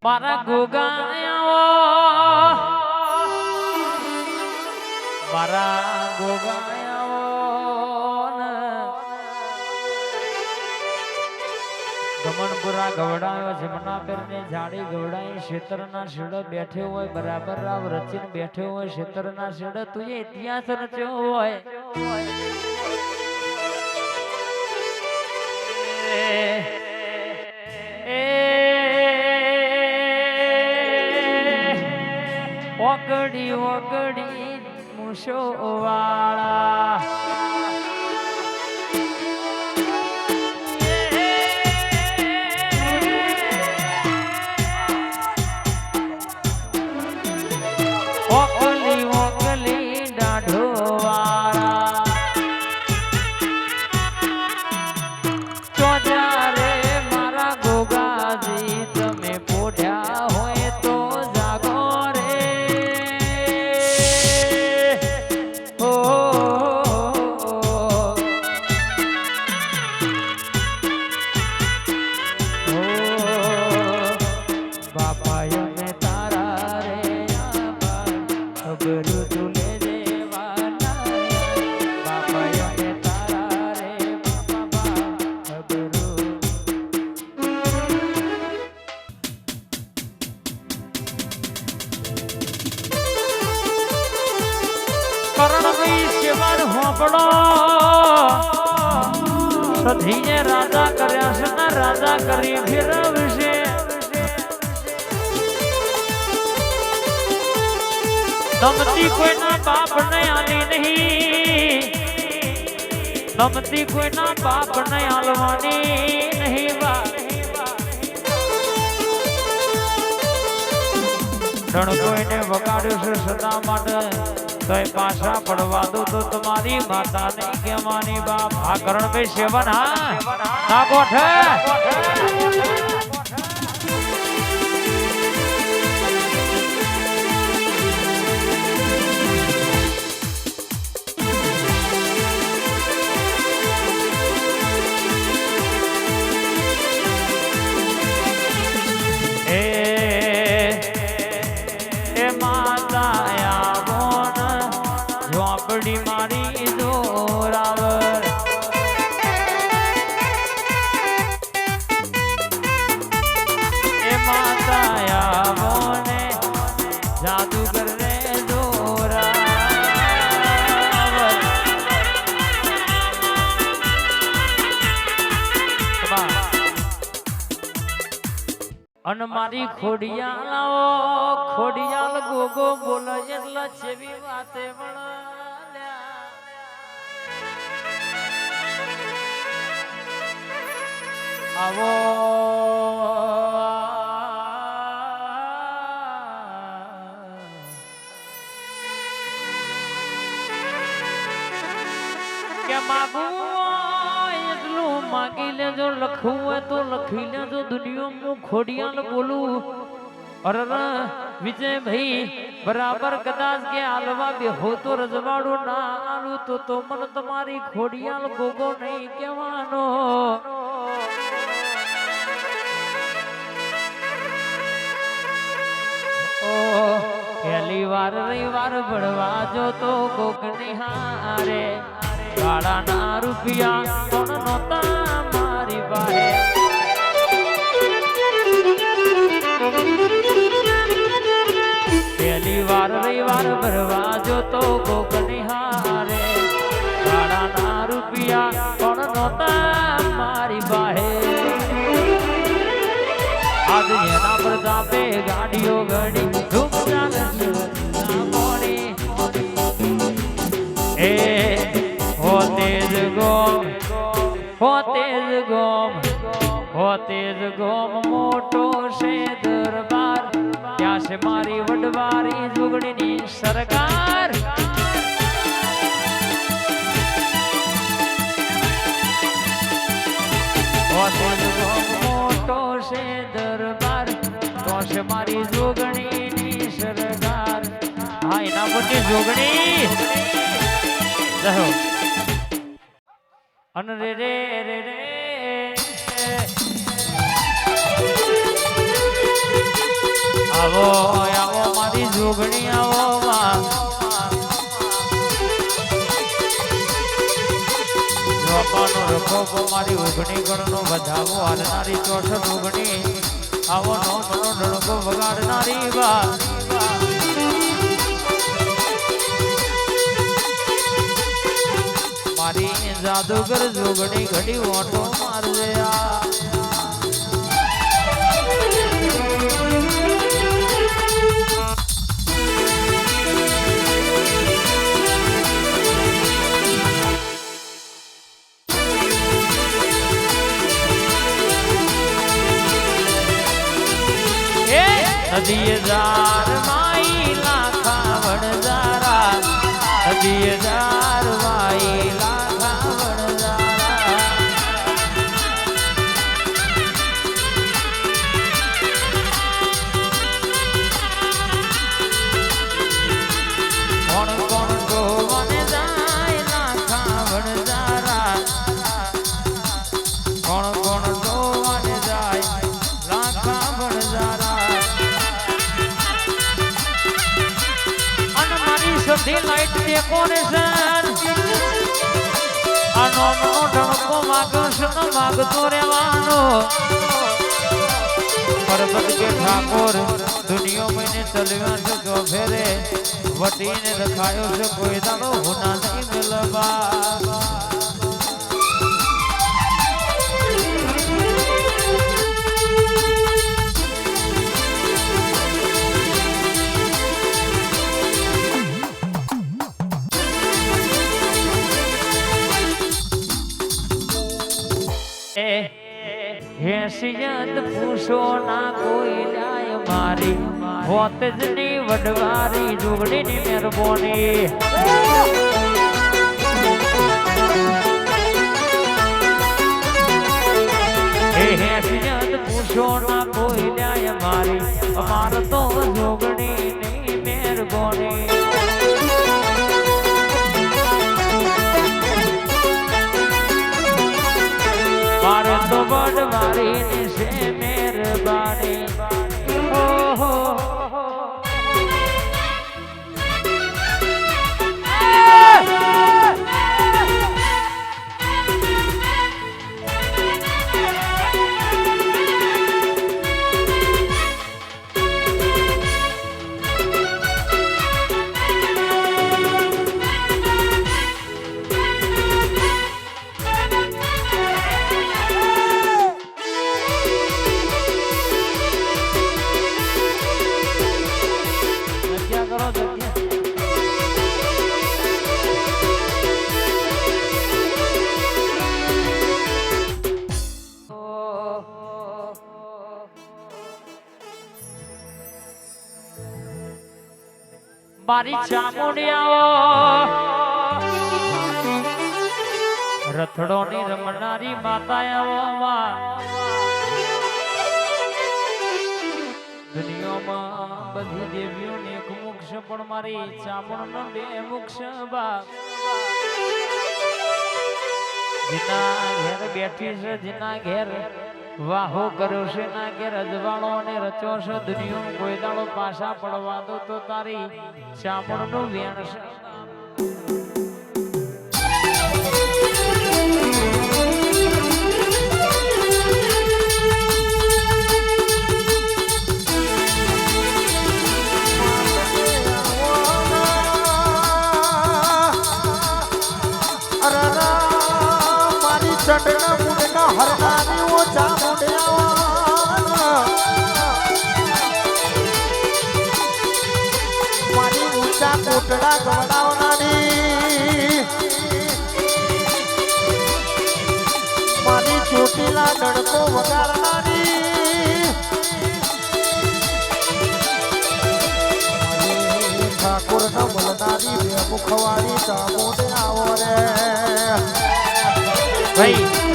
મારા ગોગાયાઓ મારા ગોગાયાઓ ગમનપુરા ગવડાયો જમના પેરને જાડી ગવડાઈ ક્ષેત્રના શેડ બેઠે હોય બરાબર રાવ રચીને બેઠે હોય ક્ષેત્રના શેડ તું એ ઇતિહાસ રચ્યો હોય ઓગડી ઓગડી મૂછો વાળા ઓગલી ઓગલી દાઢો વાળા ચોજા રે મારા ગોગાજી તમે પોઢ્યા હોય તો જાગો રે સધીએ રાજા કર્યા છે ને રાજા કરી ફેરવશે દમતી કોઈના બાપ ને આલી નહીં દમતી કોઈના બાપ ને આલવાની નહીં બા ધણ કોઈને વગાડ્યું છે સદા માટે તોય પાછા પડવા દો તો તમારી માતા નહીં કહેવાની બાપ આ કરણ ભાઈ સેવન હા ના ગોઠે એ માતા ઝોપડી મારી જોરાવર એ માતા આવો ને જાદુગર રે જોરાવર અન મારી ખોડિયાલ ગોગો બોલે એટલે છેવી વાતે વળ આવો કે માગું એટલું માગી લેજો લખવું હોય તો લખી લેજો દુનિયામાં ખોડિયાલ બોલું અરે વિજય ભાઈ બરાબર કદાચ કે આલવા બેહો તો રજવાડું ના આલું તો મને તમારી ખોડિયાલ ગોગો નહીં કહેવાનો પહેલી વાર રવિવાર ભણવા જો તો કોક નિહારે કાળા ના રૂપિયા કોણ નોતા મારી પાસે પહેલી વાર રવિવાર ભરવા જો તો કોક નિહારે કાળા ના રૂપિયા કોણ નોતા મારી પાસે આજ એના પર જાપે ગાડીઓ ગડી ધૂમ ચાલે મોડી એ હો તેજ ગોમ મોટો છે દરબાર ત્યાં છે મારી વડવારી જુગડીની સરકાર હો તેજ ગોમ મોટો છે દરબાર તો છે મારી જોગણીની સરકાર હા એના પરથી જોગણી રહો અન રે રે રે રે આવો આવો મારી જોગણી આવો માં જોપાનો રખો મારી ઓગણી ગણનો વધાવો હાલનારી 64 ઓગણી આવો નો મનો ડણકો વગાડનારી બા મારી જાદુગર જોગણી ઘડી ઓટો મારજે નદીએ જાર માઈ લાખા વણજારા નદીએ જાર માઈ લાખા વણજારા કોણ કોણ ગોવને જાય લાખા વણજારા કોણ કોણ ગોવને જાય લાખા વણજારા સધી લાઈટ ડેકોરેશન આનો મનો ઢણકો માગશું ન માગતો રહેવાનો પરબત કે ઠાકોર દુનિયો મહિને ચલવ્યા છે જો ફેરે વટીને રખાયો છે કોઈ દાડો હોના નહીં મેલવા હેસિયત પૂછો ના કોઈ લાય મારી હોત જ ની વડવારી જોગણી ની મહેરબાની હેસિયત પૂછો ના કોઈ લાય મારી અમાર તો જોગણી ની મહેરબાની મારે તો વડવારી છે મહેરબાની ઓહો મારી ચામુંડિયાઓ રથડોની રમનારી માતાઓ દુનિયામાં બધી દેવીઓને એક મુખ છે પણ મારી ચામુંડનો બે મુખ છે બા જેના ઘેર બેઠી છે જેના ઘેર વાહો કર્યો છે ના ઘેર અજવાળો અને રચ્યો છે દુનિયા કોઈ દાડો પાછા પડવા દો તો તારી ચામડનું વેણ છે ચડના મુંડના હરનારી ઓ ચામુંડિયા મારી ઊંચા કોટડા ગવડાવનારી મારી ચોટીલા ડડકો વગાડનારી ઠાકોર ન બોલનારી બે મુખવાળી ચામુંડિયા રે ભાઈ